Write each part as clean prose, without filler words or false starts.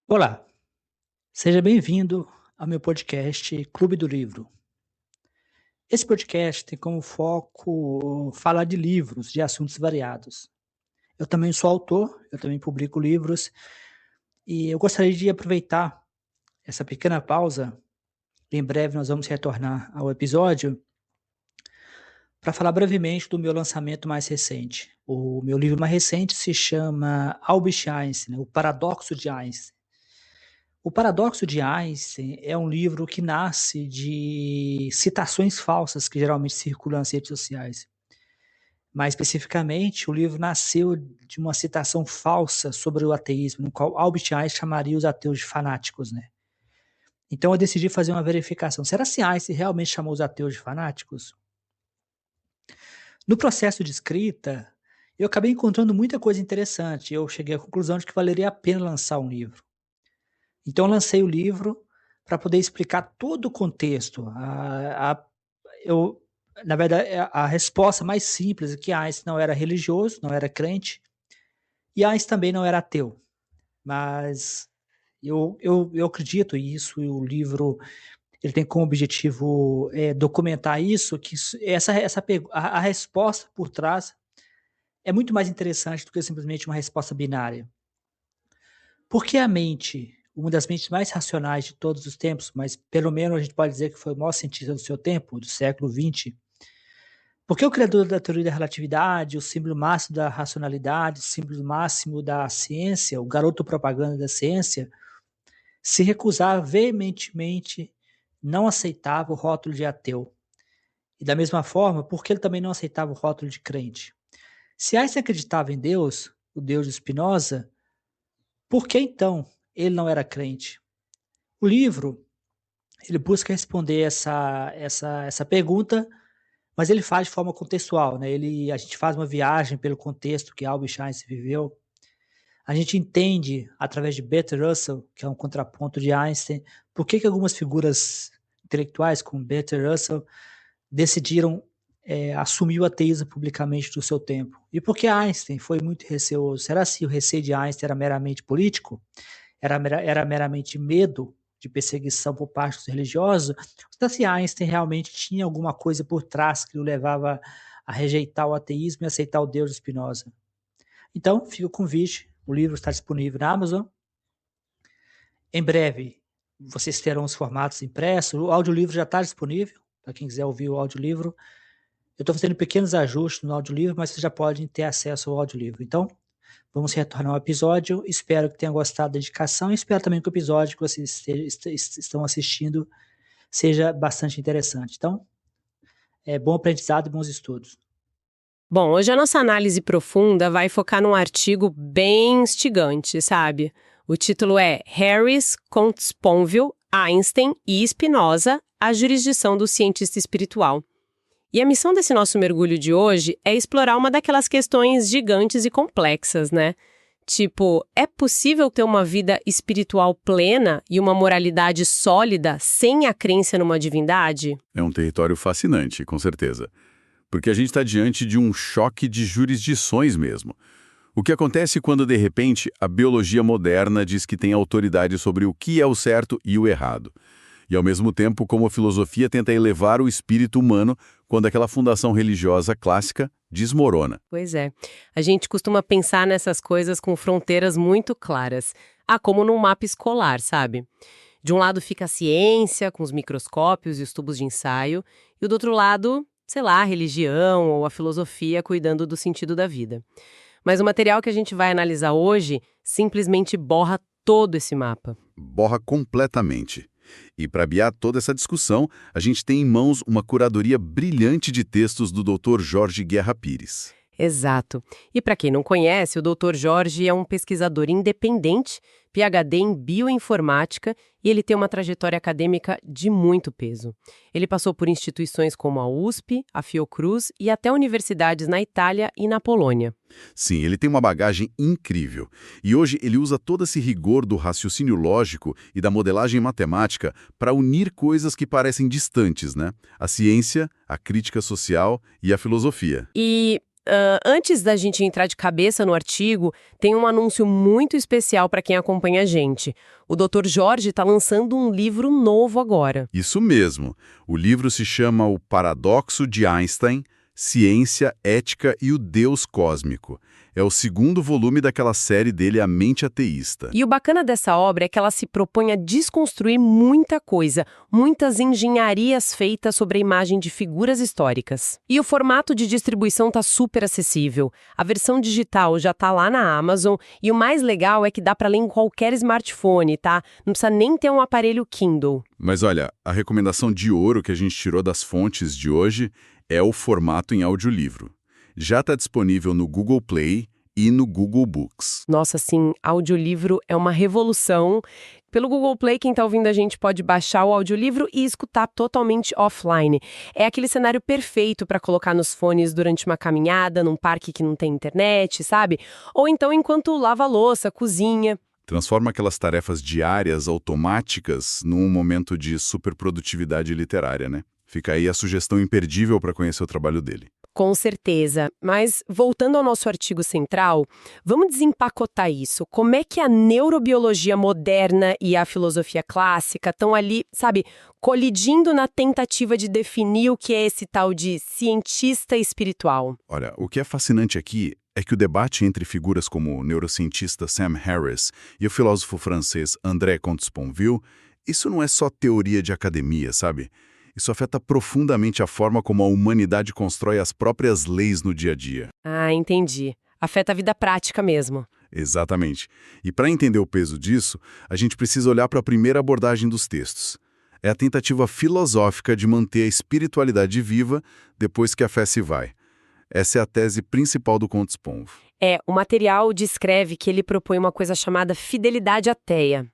Olá, seja bem-vindo ao meu podcast Clube do Livro. Esse podcast tem como foco falar de livros, de assuntos variados. Eu também sou autor, eu também publico livros e eu gostaria de aproveitar essa pequena pausa. Em breve nós vamos retornar ao episódio para falar brevemente do meu lançamento mais recente. O meu livro mais recente se chama Albert Einstein, O Paradoxo de Einstein. O Paradoxo de Einstein é um livro que nasce de citações falsas que geralmente circulam nas redes sociais. Mais especificamente, o livro nasceu de uma citação falsa sobre o ateísmo, no qual Albert Einstein chamaria os ateus de fanáticos, né? Então eu decidi fazer uma verificação. Será que Einstein realmente chamou os ateus de fanáticos? No processo de escrita, eu acabei encontrando muita coisa interessante. Eu cheguei à conclusão de que valeria a pena lançar um livro. Então eu lancei o livro para poder explicar todo o contexto. Eu, na verdade, a resposta mais simples é que Einstein não era religioso, não era crente, e Einstein também não era ateu. Mas eu acredito nisso, e o livro ele tem como objetivo documentar isso, que a resposta por trás é muito mais interessante do que simplesmente uma resposta binária. Porque a mente, uma das mentes mais racionais de todos os tempos, mas pelo menos a gente pode dizer que foi o maior cientista do seu tempo, do século XX, porque o criador da teoria da relatividade, o símbolo máximo da racionalidade, o símbolo máximo da ciência, o garoto propaganda da ciência, se recusava veementemente, não aceitava o rótulo de ateu. E da mesma forma, porque ele também não aceitava o rótulo de crente. Se Einstein acreditava em Deus, o Deus de Spinoza, por que então ele não era crente? O livro, ele busca responder essa pergunta, mas ele faz de forma contextual, né? A gente faz uma viagem pelo contexto que Albert Einstein viveu. A gente entende, através de Bertrand Russell, que é um contraponto de Einstein, por que algumas figuras intelectuais, como Bertrand Russell, decidiram assumir o ateísmo publicamente do seu tempo. E por que Einstein foi muito receoso? Será que o receio de Einstein era meramente político? Era meramente medo de perseguição por parte dos religiosos? Ou se Einstein realmente tinha alguma coisa por trás que o levava a rejeitar o ateísmo e aceitar o Deus de Spinoza? Então, fica o convite. O livro está disponível na Amazon. Em breve, vocês terão os formatos impressos. O audiolivro já está disponível, para quem quiser ouvir o audiolivro. Eu estou fazendo pequenos ajustes no audiolivro, mas vocês já podem ter acesso ao audiolivro. Então, vamos retornar ao episódio. Espero que tenham gostado da dedicação e espero também que o episódio que vocês estão assistindo seja bastante interessante. Então, bom aprendizado e bons estudos. Bom, hoje a nossa análise profunda vai focar num artigo bem instigante, sabe? O título é Harris, Contsponville, Einstein e Spinoza, a jurisdição do cientista espiritual. E a missão desse nosso mergulho de hoje é explorar uma daquelas questões gigantes e complexas, né? Tipo, é possível ter uma vida espiritual plena e uma moralidade sólida sem a crença numa divindade? É um território fascinante, com certeza. Porque a gente está diante de um choque de jurisdições mesmo. O que acontece quando, de repente, a biologia moderna diz que tem autoridade sobre o que é o certo e o errado. E, ao mesmo tempo, como a filosofia tenta elevar o espírito humano quando aquela fundação religiosa clássica desmorona. Pois é. A gente costuma pensar nessas coisas com fronteiras muito claras. Como num mapa escolar, sabe? De um lado fica a ciência, com os microscópios e os tubos de ensaio, e do outro lado, sei lá, a religião ou a filosofia cuidando do sentido da vida. Mas o material que a gente vai analisar hoje simplesmente borra todo esse mapa. Borra completamente. E para guiar toda essa discussão, a gente tem em mãos uma curadoria brilhante de textos do Dr. Jorge Guerra Pires. Exato. E para quem não conhece, o Dr. Jorge é um pesquisador independente, PhD em bioinformática, e ele tem uma trajetória acadêmica de muito peso. Ele passou por instituições como a USP, a Fiocruz e até universidades na Itália e na Polônia. Sim, ele tem uma bagagem incrível. E hoje ele usa todo esse rigor do raciocínio lógico e da modelagem matemática para unir coisas que parecem distantes, né? A ciência, a crítica social e a filosofia. E Antes da gente entrar de cabeça no artigo, tem um anúncio muito especial para quem acompanha a gente. O Dr. Jorge está lançando um livro novo agora. Isso mesmo. O livro se chama O Paradoxo de Einstein, Ciência, Ética e o Deus Cósmico. É o segundo volume daquela série dele, A Mente Ateísta. E o bacana dessa obra é que ela se propõe a desconstruir muita coisa, muitas engenharias feitas sobre a imagem de figuras históricas. E o formato de distribuição está super acessível. A versão digital já está lá na Amazon e o mais legal é que dá para ler em qualquer smartphone, tá? Não precisa nem ter um aparelho Kindle. Mas olha, a recomendação de ouro que a gente tirou das fontes de hoje é o formato em audiolivro. Já está disponível no Google Play e no Google Books. Nossa, assim, audiolivro é uma revolução. Pelo Google Play, quem está ouvindo a gente pode baixar o audiolivro e escutar totalmente offline. É aquele cenário perfeito para colocar nos fones durante uma caminhada, num parque que não tem internet, sabe? Ou então enquanto lava a louça, cozinha. Transforma aquelas tarefas diárias automáticas num momento de superprodutividade literária, né? Fica aí a sugestão imperdível para conhecer o trabalho dele. Com certeza. Mas, voltando ao nosso artigo central, vamos desempacotar isso. Como é que a neurobiologia moderna e a filosofia clássica estão ali, sabe, colidindo na tentativa de definir o que é esse tal de cientista espiritual? Olha, o que é fascinante aqui é que o debate entre figuras como o neurocientista Sam Harris e o filósofo francês André Comte-Sponville, isso não é só teoria de academia, sabe? Isso afeta profundamente a forma como a humanidade constrói as próprias leis no dia a dia. Ah, entendi. Afeta a vida prática mesmo. Exatamente. E para entender o peso disso, a gente precisa olhar para a primeira abordagem dos textos. É a tentativa filosófica de manter a espiritualidade viva depois que a fé se vai. Essa é a tese principal do Comte-Sponville. O material descreve que ele propõe uma coisa chamada fidelidade ateia.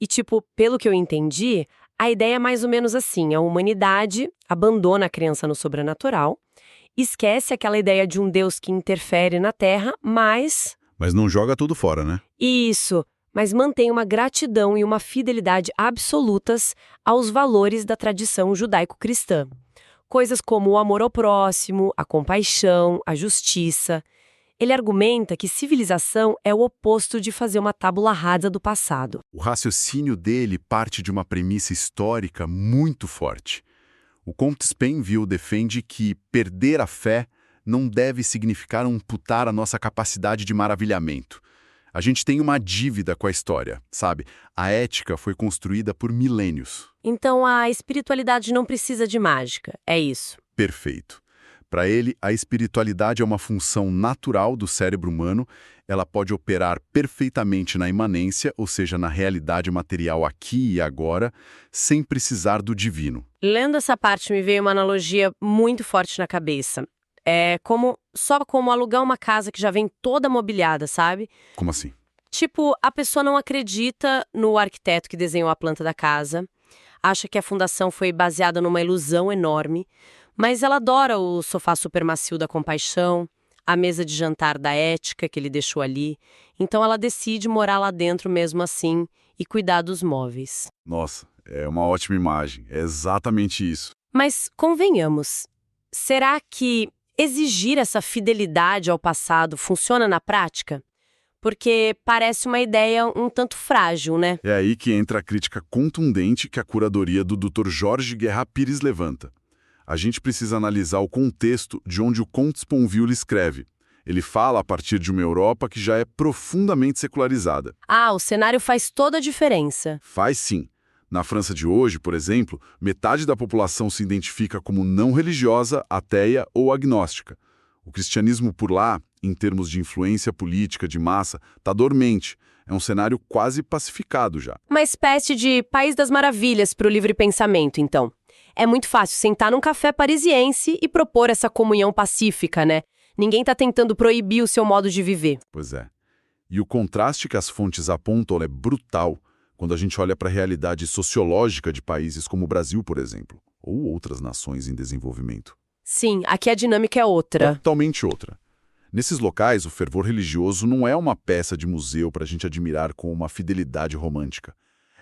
E, pelo que eu entendi, a ideia é mais ou menos assim: a humanidade abandona a crença no sobrenatural, esquece aquela ideia de um Deus que interfere na Terra, mas não joga tudo fora, né? Isso, mas mantém uma gratidão e uma fidelidade absolutas aos valores da tradição judaico-cristã. Coisas como o amor ao próximo, a compaixão, a justiça. Ele argumenta que civilização é o oposto de fazer uma tábula rasa do passado. O raciocínio dele parte de uma premissa histórica muito forte. O Comte-Sponville defende que perder a fé não deve significar amputar a nossa capacidade de maravilhamento. A gente tem uma dívida com a história, sabe? A ética foi construída por milênios. Então a espiritualidade não precisa de mágica, é isso? Perfeito. Para ele, a espiritualidade é uma função natural do cérebro humano, ela pode operar perfeitamente na imanência, ou seja, na realidade material aqui e agora, sem precisar do divino. Lendo essa parte me veio uma analogia muito forte na cabeça. É só como alugar uma casa que já vem toda mobiliada, sabe? Como assim? A pessoa não acredita no arquiteto que desenhou a planta da casa, acha que a fundação foi baseada numa ilusão enorme, mas ela adora o sofá super macio da compaixão, a mesa de jantar da ética que ele deixou ali, então ela decide morar lá dentro mesmo assim e cuidar dos móveis. Nossa, é uma ótima imagem, é exatamente isso. Mas, convenhamos, será que exigir essa fidelidade ao passado funciona na prática? Porque parece uma ideia um tanto frágil, né? É aí que entra a crítica contundente que a curadoria do Dr. Jorge Guerra Pires levanta. A gente precisa analisar o contexto de onde o Comte-Sponville escreve. Ele fala a partir de uma Europa que já é profundamente secularizada. Ah, o cenário faz toda a diferença. Faz sim. Na França de hoje, por exemplo, metade da população se identifica como não religiosa, ateia ou agnóstica. O cristianismo por lá, em termos de influência política de massa, está dormente. É um cenário quase pacificado já. Uma espécie de país das maravilhas para o livre pensamento, então. É muito fácil sentar num café parisiense e propor essa comunhão pacífica, né? Ninguém está tentando proibir o seu modo de viver. Pois é. E o contraste que as fontes apontam é brutal quando a gente olha para a realidade sociológica de países como o Brasil, por exemplo, ou outras nações em desenvolvimento. Sim, aqui a dinâmica é outra. Totalmente outra. Nesses locais, o fervor religioso não é uma peça de museu para a gente admirar com uma fidelidade romântica.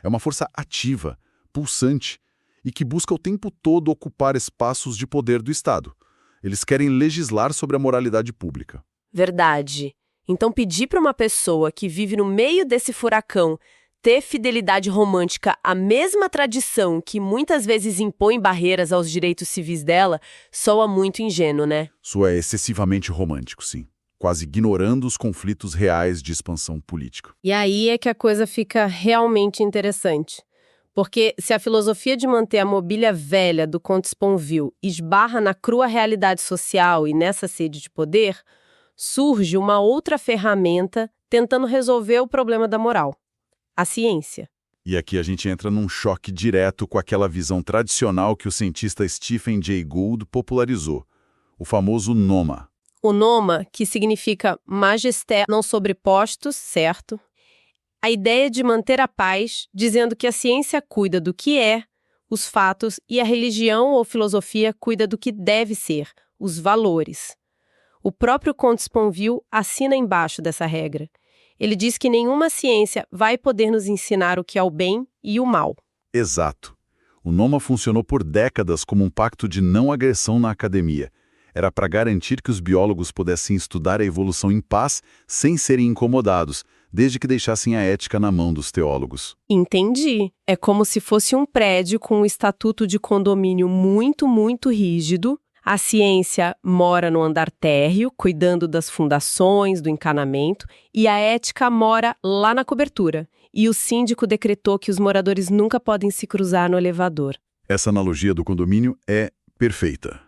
É uma força ativa, pulsante, e que busca o tempo todo ocupar espaços de poder do Estado. Eles querem legislar sobre a moralidade pública. Verdade. Então pedir para uma pessoa que vive no meio desse furacão ter fidelidade romântica à mesma tradição que muitas vezes impõe barreiras aos direitos civis dela, soa muito ingênuo, né? Isso é excessivamente romântico, sim. Quase ignorando os conflitos reais de expansão política. E aí é que a coisa fica realmente interessante. Porque se a filosofia de manter a mobília velha do Conte Sponville esbarra na crua realidade social e nessa sede de poder, surge uma outra ferramenta tentando resolver o problema da moral: a ciência. E aqui a gente entra num choque direto com aquela visão tradicional que o cientista Stephen Jay Gould popularizou, o famoso NOMA. O NOMA, que significa majesté não sobrepostos, certo? A ideia de manter a paz, dizendo que a ciência cuida do que é, os fatos, e a religião ou filosofia cuida do que deve ser, os valores. O próprio Conte Sponville assina embaixo dessa regra. Ele diz que nenhuma ciência vai poder nos ensinar o que é o bem e o mal. Exato. O NOMA funcionou por décadas como um pacto de não agressão na academia. Era para garantir que os biólogos pudessem estudar a evolução em paz sem serem incomodados, desde que deixassem a ética na mão dos teólogos. Entendi. É como se fosse um prédio com um estatuto de condomínio muito, muito rígido. A ciência mora no andar térreo, cuidando das fundações, do encanamento, e a ética mora lá na cobertura. E o síndico decretou que os moradores nunca podem se cruzar no elevador. Essa analogia do condomínio é perfeita.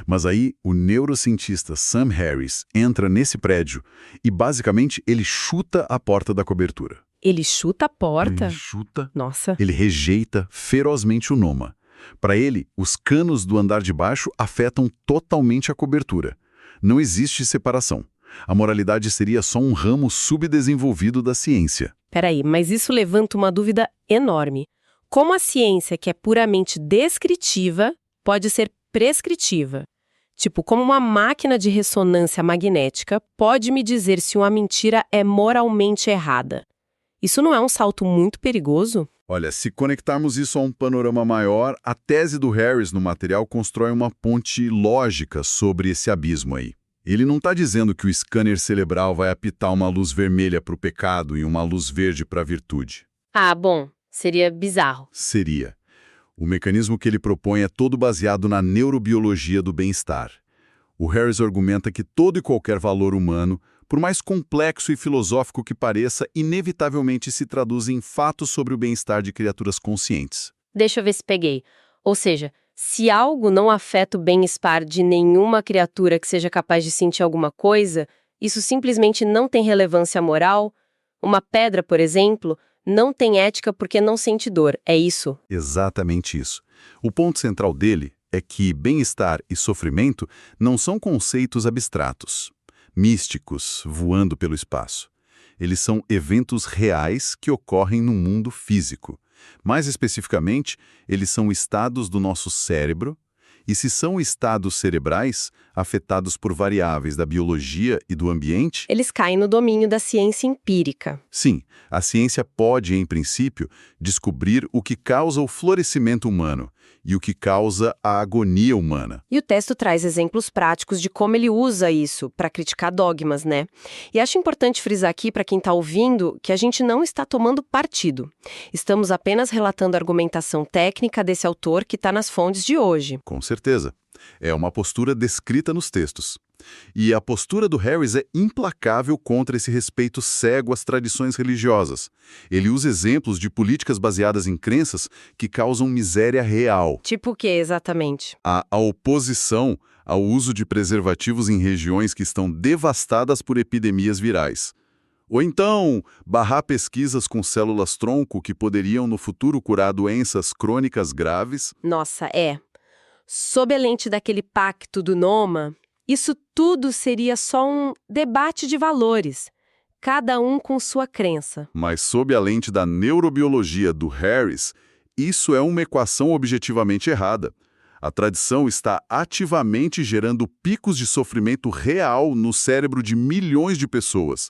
Mas aí o neurocientista Sam Harris entra nesse prédio e basicamente ele chuta a porta da cobertura. Ele chuta a porta? Ele chuta. Nossa. Ele rejeita ferozmente o NOMA. Para ele, os canos do andar de baixo afetam totalmente a cobertura. Não existe separação. A moralidade seria só um ramo subdesenvolvido da ciência. Peraí, mas isso levanta uma dúvida enorme. Como a ciência, que é puramente descritiva, pode ser prescritiva? Tipo, como uma máquina de ressonância magnética pode me dizer se uma mentira é moralmente errada? Isso não é um salto muito perigoso? Olha, se conectarmos isso a um panorama maior, a tese do Harris no material constrói uma ponte lógica sobre esse abismo aí. Ele não está dizendo que o scanner cerebral vai apitar uma luz vermelha para o pecado e uma luz verde para a virtude. Ah, bom, seria bizarro. Seria. O mecanismo que ele propõe é todo baseado na neurobiologia do bem-estar. O Harris argumenta que todo e qualquer valor humano, por mais complexo e filosófico que pareça, inevitavelmente se traduz em fatos sobre o bem-estar de criaturas conscientes. Deixa eu ver se peguei. Ou seja, se algo não afeta o bem-estar de nenhuma criatura que seja capaz de sentir alguma coisa, isso simplesmente não tem relevância moral? Uma pedra, por exemplo, não tem ética porque não sente dor, é isso? Exatamente isso. O ponto central dele é que bem-estar e sofrimento não são conceitos abstratos, místicos, voando pelo espaço. Eles são eventos reais que ocorrem no mundo físico. Mais especificamente, eles são estados do nosso cérebro, e se são estados cerebrais, afetados por variáveis da biologia e do ambiente... Eles caem no domínio da ciência empírica. Sim, a ciência pode, em princípio, descobrir o que causa o florescimento humano e o que causa a agonia humana. E o texto traz exemplos práticos de como ele usa isso para criticar dogmas, né? E acho importante frisar aqui para quem está ouvindo que a gente não está tomando partido. Estamos apenas relatando a argumentação técnica desse autor que está nas fontes de hoje. Com certeza. É uma postura descrita nos textos. E a postura do Harris é implacável contra esse respeito cego às tradições religiosas. Ele usa exemplos de políticas baseadas em crenças que causam miséria real. Tipo o que, exatamente? A oposição ao uso de preservativos em regiões que estão devastadas por epidemias virais. Ou então, barrar pesquisas com células-tronco que poderiam no futuro curar doenças crônicas graves. Nossa, é. Sob a lente daquele pacto do NOMA, isso tudo seria só um debate de valores, cada um com sua crença. Mas sob a lente da neurobiologia do Harris, isso é uma equação objetivamente errada. A tradição está ativamente gerando picos de sofrimento real no cérebro de milhões de pessoas.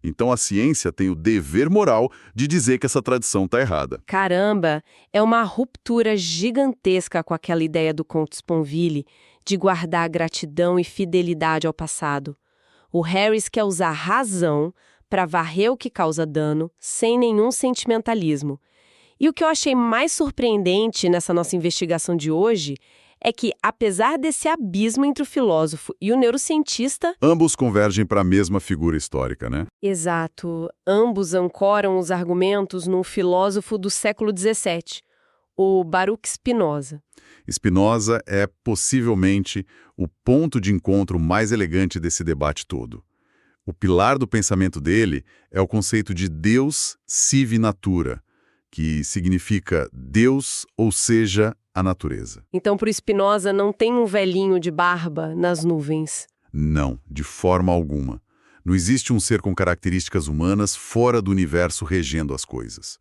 Então a ciência tem o dever moral de dizer que essa tradição está errada. Caramba, é uma ruptura gigantesca com aquela ideia do Conte Sponville de guardar gratidão e fidelidade ao passado. O Harris quer usar razão para varrer o que causa dano, sem nenhum sentimentalismo. E o que eu achei mais surpreendente nessa nossa investigação de hoje é que, apesar desse abismo entre o filósofo e o neurocientista... Ambos convergem para a mesma figura histórica, né? Exato. Ambos ancoram os argumentos num filósofo do século XVII, o Baruch Spinoza. Spinoza é, possivelmente, o ponto de encontro mais elegante desse debate todo. O pilar do pensamento dele é o conceito de Deus sive natura, que significa Deus, ou seja, a natureza. Então, para o Spinoza, não tem um velhinho de barba nas nuvens. Não, de forma alguma. Não existe um ser com características humanas fora do universo regendo as coisas.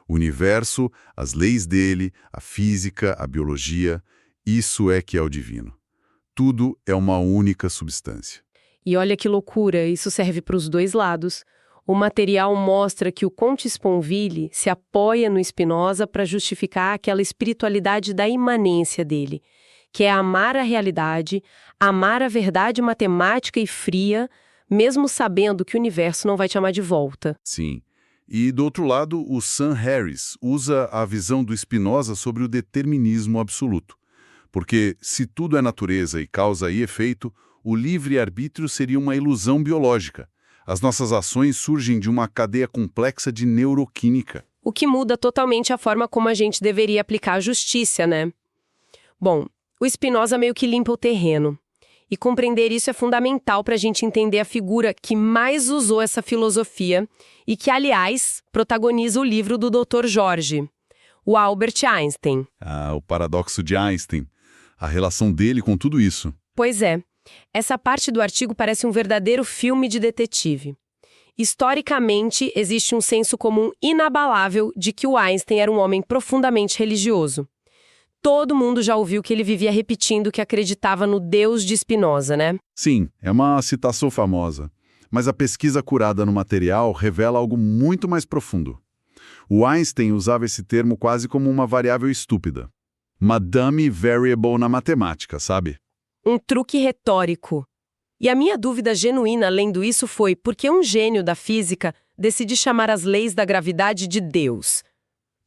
O universo, as leis dele, a física, a biologia, isso é que é o divino. Tudo é uma única substância. E olha que loucura, isso serve para os dois lados. O material mostra que o Comte Sponville se apoia no Spinoza para justificar aquela espiritualidade da imanência dele, que é amar a realidade, amar a verdade matemática e fria, mesmo sabendo que o universo não vai te amar de volta. Sim. E, do outro lado, o Sam Harris usa a visão do Spinoza sobre o determinismo absoluto. Porque, se tudo é natureza e causa e efeito, o livre-arbítrio seria uma ilusão biológica. As nossas ações surgem de uma cadeia complexa de neuroquímica. O que muda totalmente a forma como a gente deveria aplicar a justiça, né? Bom, o Spinoza meio que limpa o terreno. E compreender isso é fundamental para a gente entender a figura que mais usou essa filosofia e que, aliás, protagoniza o livro do Dr. Jorge, o Albert Einstein. Ah, o paradoxo de Einstein. A relação dele com tudo isso. Pois é. Essa parte do artigo parece um verdadeiro filme de detetive. Historicamente, existe um senso comum inabalável de que o Einstein era um homem profundamente religioso. Todo mundo já ouviu que ele vivia repetindo que acreditava no Deus de Spinoza, né? Sim, é uma citação famosa. Mas a pesquisa curada no material revela algo muito mais profundo. O Einstein usava esse termo quase como uma variável estúpida. Uma dummy variable na matemática, sabe? Um truque retórico. E a minha dúvida genuína lendo isso foi por que um gênio da física decide chamar as leis da gravidade de Deus?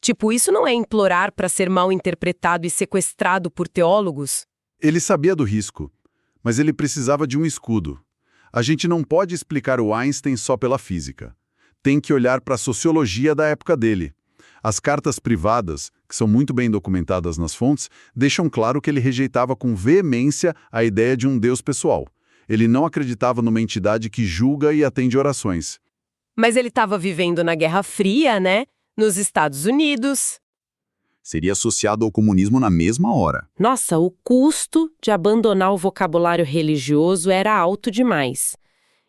Tipo, isso não é implorar para ser mal interpretado e sequestrado por teólogos? Ele sabia do risco, mas ele precisava de um escudo. A gente não pode explicar o Einstein só pela física. Tem que olhar para a sociologia da época dele. As cartas privadas, que são muito bem documentadas nas fontes, deixam claro que ele rejeitava com veemência a ideia de um Deus pessoal. Ele não acreditava numa entidade que julga e atende orações. Mas ele estava vivendo na Guerra Fria, né? Nos Estados Unidos. Seria associado ao comunismo na mesma hora. Nossa, o custo de abandonar o vocabulário religioso era alto demais.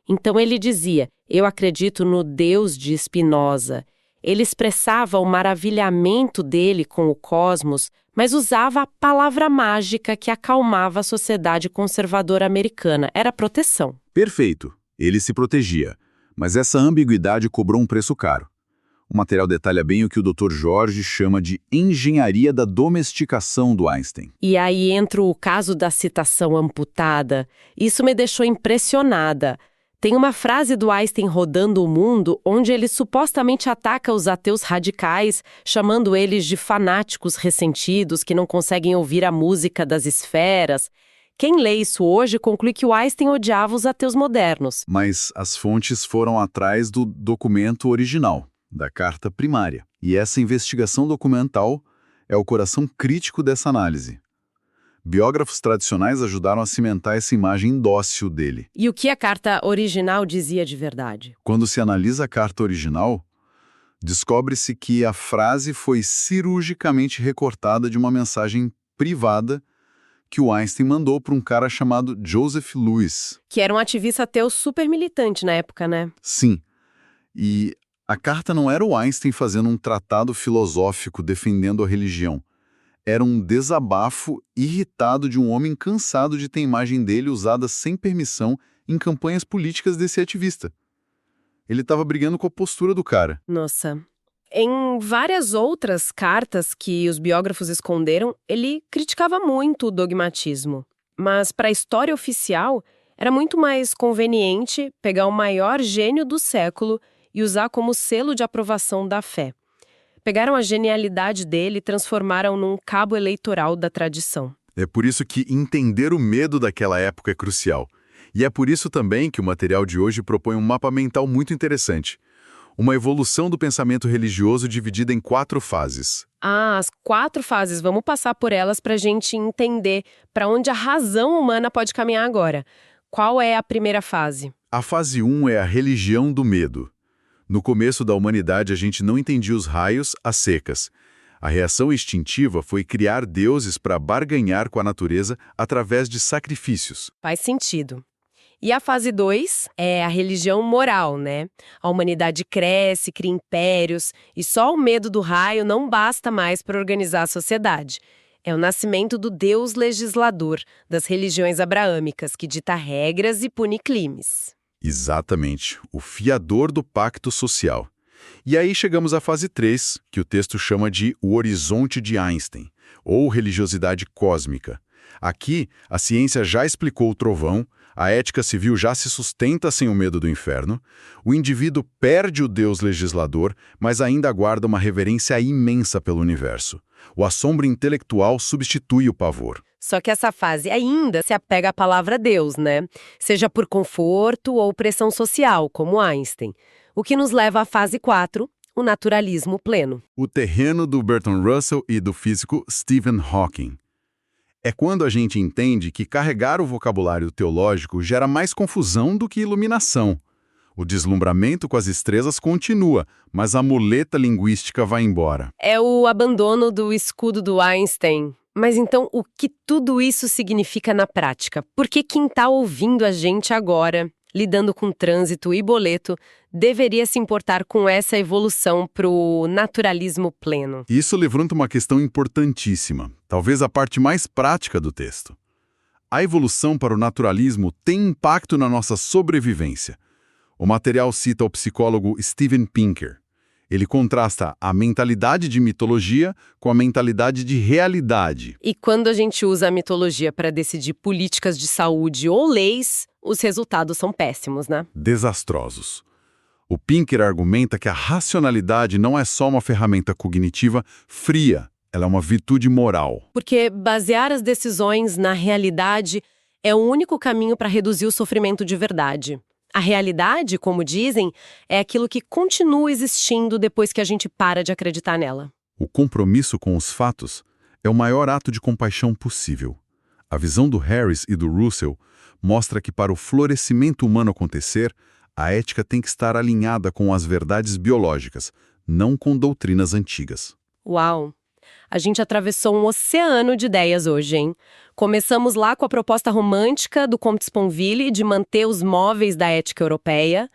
Então ele dizia, eu acredito no Deus de Spinoza. Ele expressava o maravilhamento dele com o cosmos, mas usava a palavra mágica que acalmava a sociedade conservadora americana. Era proteção. Perfeito. Ele se protegia. Mas essa ambiguidade cobrou um preço caro. O material detalha bem o que o Dr. Jorge chama de engenharia da domesticação do Einstein. E aí entra o caso da citação amputada. Isso me deixou impressionada. Tem uma frase do Einstein rodando o mundo onde ele supostamente ataca os ateus radicais, chamando eles de fanáticos ressentidos que não conseguem ouvir a música das esferas. Quem lê isso hoje conclui que o Einstein odiava os ateus modernos. Mas as fontes foram atrás do documento original, da carta primária. E essa investigação documental é o coração crítico dessa análise. Biógrafos tradicionais ajudaram a cimentar essa imagem dócil dele. E o que a carta original dizia de verdade? Quando se analisa a carta original, descobre-se que a frase foi cirurgicamente recortada de uma mensagem privada que o Einstein mandou para um cara chamado Joseph Lewis. Que era um ativista ateu super militante na época, né? Sim. E a carta não era o Einstein fazendo um tratado filosófico defendendo a religião. Era um desabafo irritado de um homem cansado de ter a imagem dele usada sem permissão em campanhas políticas desse ativista. Ele estava brigando com a postura do cara. Nossa. Em várias outras cartas que os biógrafos esconderam, ele criticava muito o dogmatismo. mas para a história oficial era muito mais conveniente pegar o maior gênio do século e usar como selo de aprovação da fé. Pegaram a genialidade dele e transformaram num cabo eleitoral da tradição. É por isso que entender o medo daquela época é crucial. E é por isso também que o material de hoje propõe um mapa mental muito interessante. Uma evolução do pensamento religioso dividida em 4 fases. As 4 fases, vamos passar por elas para a gente entender para onde a razão humana pode caminhar agora. Qual é a primeira fase? A fase 1 é a religião do medo. No começo da humanidade, a gente não entendia os raios, as secas. A reação instintiva foi criar deuses para barganhar com a natureza através de sacrifícios. Faz sentido. E a fase 2 é a religião moral, né? A humanidade cresce, cria impérios, e só o medo do raio não basta mais para organizar a sociedade. É o nascimento do Deus legislador, das religiões abraâmicas, que dita regras e pune crimes. Exatamente, o fiador do pacto social. E aí chegamos à fase 3, que o texto chama de o horizonte de Einstein, ou religiosidade cósmica. Aqui, a ciência já explicou o trovão, a ética civil já se sustenta sem o medo do inferno, o indivíduo perde o Deus legislador, mas ainda guarda uma reverência imensa pelo universo. O assombro intelectual substitui o pavor. Só que essa fase ainda se apega à palavra Deus, né? Seja por conforto ou pressão social, como Einstein. O que nos leva à fase 4, o naturalismo pleno. O terreno do Bertrand Russell e do físico Stephen Hawking. É quando a gente entende que carregar o vocabulário teológico gera mais confusão do que iluminação. O deslumbramento com as estrelas continua, mas a muleta linguística vai embora. É o abandono do escudo do Einstein. Mas então, o que tudo isso significa na prática? Por que quem está ouvindo a gente agora, lidando com trânsito e boleto, deveria se importar com essa evolução para o naturalismo pleno? Isso levanta uma questão importantíssima, talvez a parte mais prática do texto. A evolução para o naturalismo tem impacto na nossa sobrevivência. O material cita o psicólogo Steven Pinker. Ele contrasta a mentalidade de mitologia com a mentalidade de realidade. E quando a gente usa a mitologia para decidir políticas de saúde ou leis, os resultados são péssimos, né? Desastrosos. O Pinker argumenta que a racionalidade não é só uma ferramenta cognitiva fria, ela é uma virtude moral. Porque basear as decisões na realidade é o único caminho para reduzir o sofrimento de verdade. A realidade, como dizem, é aquilo que continua existindo depois que a gente para de acreditar nela. O compromisso com os fatos é o maior ato de compaixão possível. A visão do Harris e do Russell mostra que para o florescimento humano acontecer, a ética tem que estar alinhada com as verdades biológicas, não com doutrinas antigas. Uau! A gente atravessou um oceano de ideias hoje, hein? Começamos lá com a proposta romântica do Comte Sponville de manter os móveis da ética europeia.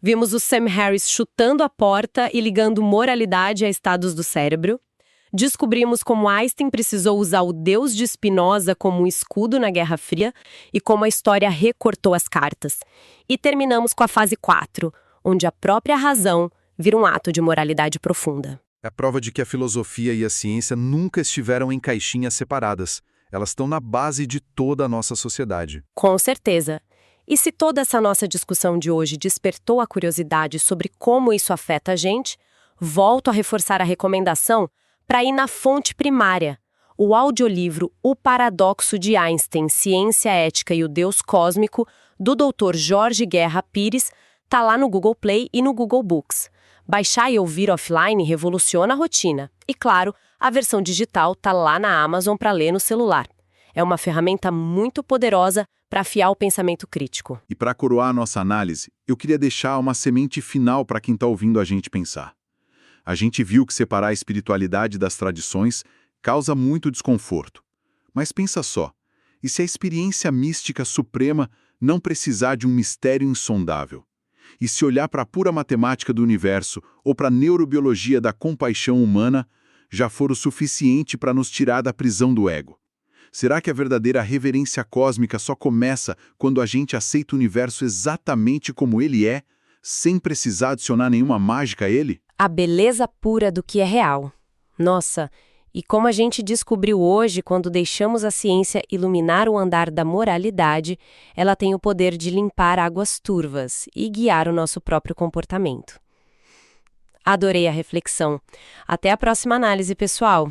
Vimos o Sam Harris chutando a porta e ligando moralidade a estados do cérebro. Descobrimos como Einstein precisou usar o Deus de Spinoza como um escudo na Guerra Fria e como a história recortou as cartas. E terminamos com a fase 4, onde a própria razão vira um ato de moralidade profunda. É a prova de que a filosofia e a ciência nunca estiveram em caixinhas separadas. Elas estão na base de toda a nossa sociedade. Com certeza. E se toda essa nossa discussão de hoje despertou a curiosidade sobre como isso afeta a gente, volto a reforçar a recomendação para ir na fonte primária. O audiolivro O Paradoxo de Einstein, Ciência, Ética e o Deus Cósmico, do Dr. Jorge Guerra Pires, está lá no Google Play e no Google Books. Baixar e ouvir offline revoluciona a rotina. E claro, a versão digital está lá na Amazon para ler no celular. É uma ferramenta muito poderosa para afiar o pensamento crítico. E para coroar a nossa análise, eu queria deixar uma semente final para quem está ouvindo a gente pensar. A gente viu que separar a espiritualidade das tradições causa muito desconforto. Mas pensa só, e se a experiência mística suprema não precisar de um mistério insondável? E se olhar para a pura matemática do universo ou para a neurobiologia da compaixão humana já for o suficiente para nos tirar da prisão do ego? Será que a verdadeira reverência cósmica só começa quando a gente aceita o universo exatamente como ele é, sem precisar adicionar nenhuma mágica a ele? A beleza pura do que é real. Nossa, E como a gente descobriu hoje, quando deixamos a ciência iluminar o andar da moralidade, ela tem o poder de limpar águas turvas e guiar o nosso próprio comportamento. Adorei a reflexão. Até a próxima análise, pessoal!